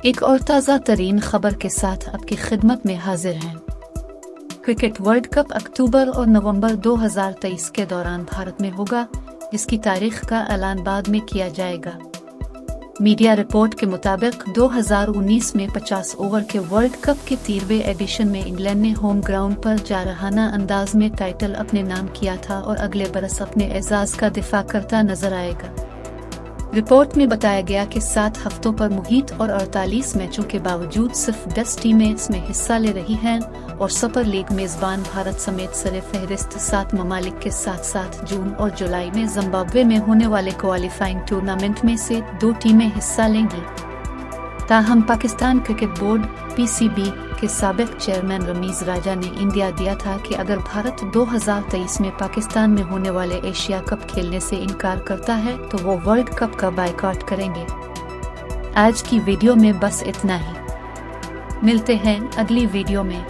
एक और ताज़ा तरीन खबर के साथ आपकी खिदमत में हाजिर हैं। क्रिकेट वर्ल्ड कप अक्टूबर और नवंबर 2023 के दौरान भारत में होगा, जिसकी तारीख का ऐलान बाद में किया जाएगा। मीडिया रिपोर्ट के मुताबिक 2019 में 50 ओवर के वर्ल्ड कप के 13वें एडिशन में इंग्लैंड ने होम ग्राउंड पर जारहाना अंदाज में टाइटल अपने नाम किया था और अगले बरस अपने एजाज का दिफा करता नजर आएगा। रिपोर्ट में बताया गया कि 7 हफ्तों पर मुहित और 48 मैचों के बावजूद सिर्फ 10 टीमें इसमें हिस्सा ले रही हैं और सुपर लीग मेजबान भारत समेत सरे फहरिस्त 7 ममालिक के साथ साथ जून और जुलाई में जिम्बाब्वे में होने वाले क्वालिफाइंग टूर्नामेंट में से 2 टीमें हिस्सा लेंगी। ताहम पाकिस्तान क्रिकेट बोर्ड (PCB) के साबिक चेयरमैन रमीज राजा ने इंडिया दिया था कि अगर भारत 2023 में पाकिस्तान में होने वाले एशिया कप खेलने से इनकार करता है तो वो वर्ल्ड कप का बायकॉट करेंगे। आज की वीडियो में बस इतना ही। मिलते हैं अगली वीडियो में।